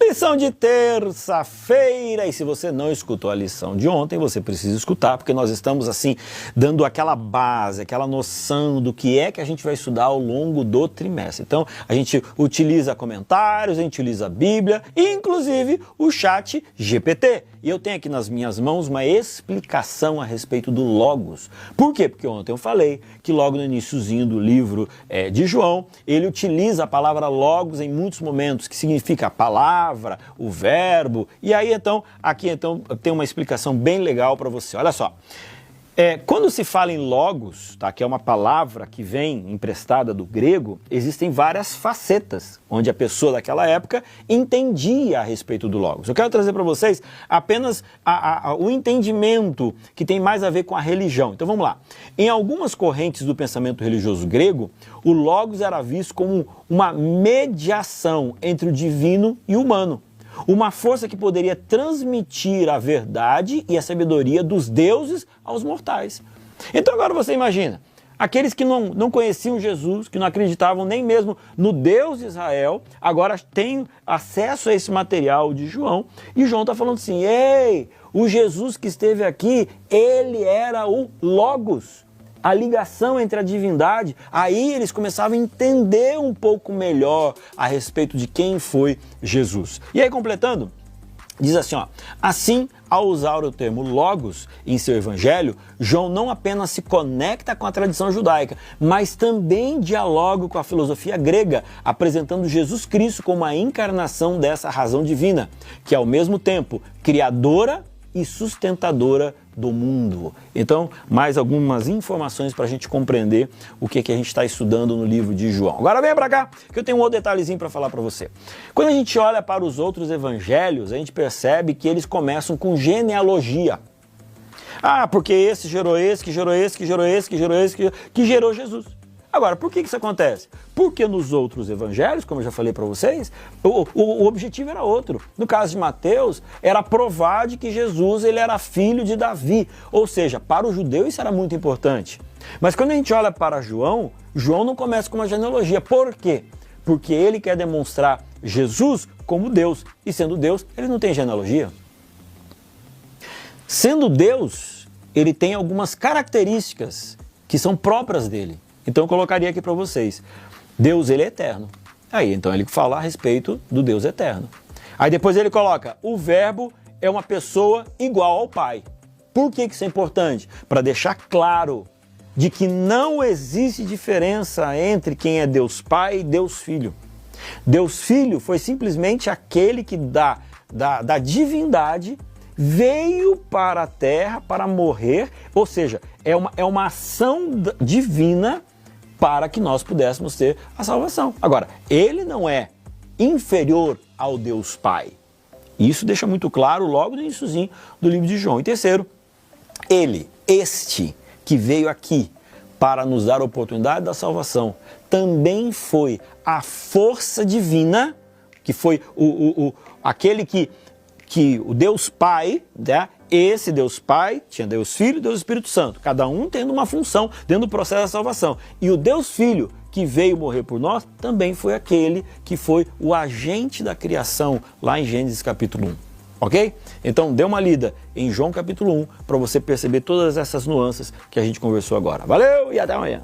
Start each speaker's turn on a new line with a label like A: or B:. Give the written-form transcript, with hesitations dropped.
A: Lição de terça-feira, e se você não escutou a lição de ontem, você precisa escutar, porque nós estamos assim, dando aquela base, aquela noção do que é que a gente vai estudar ao longo do trimestre. Então, a gente utiliza comentários, a gente utiliza a Bíblia, e inclusive o chat GPT. E eu tenho aqui nas minhas mãos uma explicação a respeito do Logos. Por quê? Porque ontem eu falei que logo no iniciozinho do livro de João, ele utiliza a palavra Logos em muitos momentos, que significa a palavra, o verbo. E aí então, aqui então tem uma explicação bem legal para você. Olha só. Quando se fala em logos, tá, que é uma palavra que vem emprestada do grego, existem várias facetas, onde a pessoa daquela época entendia a respeito do logos. Eu quero trazer para vocês apenas o entendimento que tem mais a ver com a religião. Então vamos lá. Em algumas correntes do pensamento religioso grego, o logos era visto como uma mediação entre o divino e o humano. Uma força que poderia transmitir a verdade e a sabedoria dos deuses aos mortais. Então agora você imagina, aqueles que não conheciam Jesus, que não acreditavam nem mesmo no Deus de Israel, agora têm acesso a esse material de João, e João está falando assim, ei, o Jesus que esteve aqui, ele era o Logos. A ligação entre a divindade, aí eles começavam a entender um pouco melhor a respeito de quem foi Jesus. E aí, completando, diz assim, ó, assim, ao usar o termo Logos em seu evangelho, João não apenas se conecta com a tradição judaica, mas também dialoga com a filosofia grega, apresentando Jesus Cristo como a encarnação dessa razão divina, que é ao mesmo tempo criadora e sustentadora do mundo. Então, mais algumas informações para a gente compreender o que a gente está estudando no livro de João. Agora vem para cá, que eu tenho um outro detalhezinho para falar para você. Quando a gente olha para os outros evangelhos, a gente percebe que eles começam com genealogia. Ah, porque esse gerou esse, que gerou esse, que gerou esse, que gerou esse, que gerou Jesus. Agora, por que isso acontece? Porque nos outros evangelhos, como eu já falei para vocês, o objetivo era outro. No caso de Mateus, era provar de que Jesus ele era filho de Davi. Ou seja, para o judeu isso era muito importante. Mas quando a gente olha para João, João não começa com uma genealogia. Por quê? Porque ele quer demonstrar Jesus como Deus. E sendo Deus, ele não tem genealogia. Sendo Deus, ele tem algumas características que são próprias dele. Então eu colocaria aqui para vocês, Deus ele é eterno. Aí então ele fala a respeito do Deus eterno. Aí depois ele coloca, o verbo é uma pessoa igual ao Pai. Por que isso é importante? Para deixar claro de que não existe diferença entre quem é Deus Pai e Deus Filho. Deus Filho foi simplesmente aquele que da divindade veio para a terra para morrer, ou seja, é uma ação divina para que nós pudéssemos ter a salvação. Agora, ele não é inferior ao Deus Pai. Isso deixa muito claro logo no iniciozinho do livro de João. E terceiro, este que veio aqui para nos dar a oportunidade da salvação, também foi a força divina, que foi aquele que o Deus Pai, né? Esse Deus Pai tinha Deus Filho e Deus Espírito Santo, cada um tendo uma função dentro do processo da salvação. E o Deus Filho que veio morrer por nós também foi aquele que foi o agente da criação lá em Gênesis capítulo 1. Ok? Então dê uma lida em João capítulo 1 para você perceber todas essas nuances que a gente conversou agora. Valeu e até amanhã!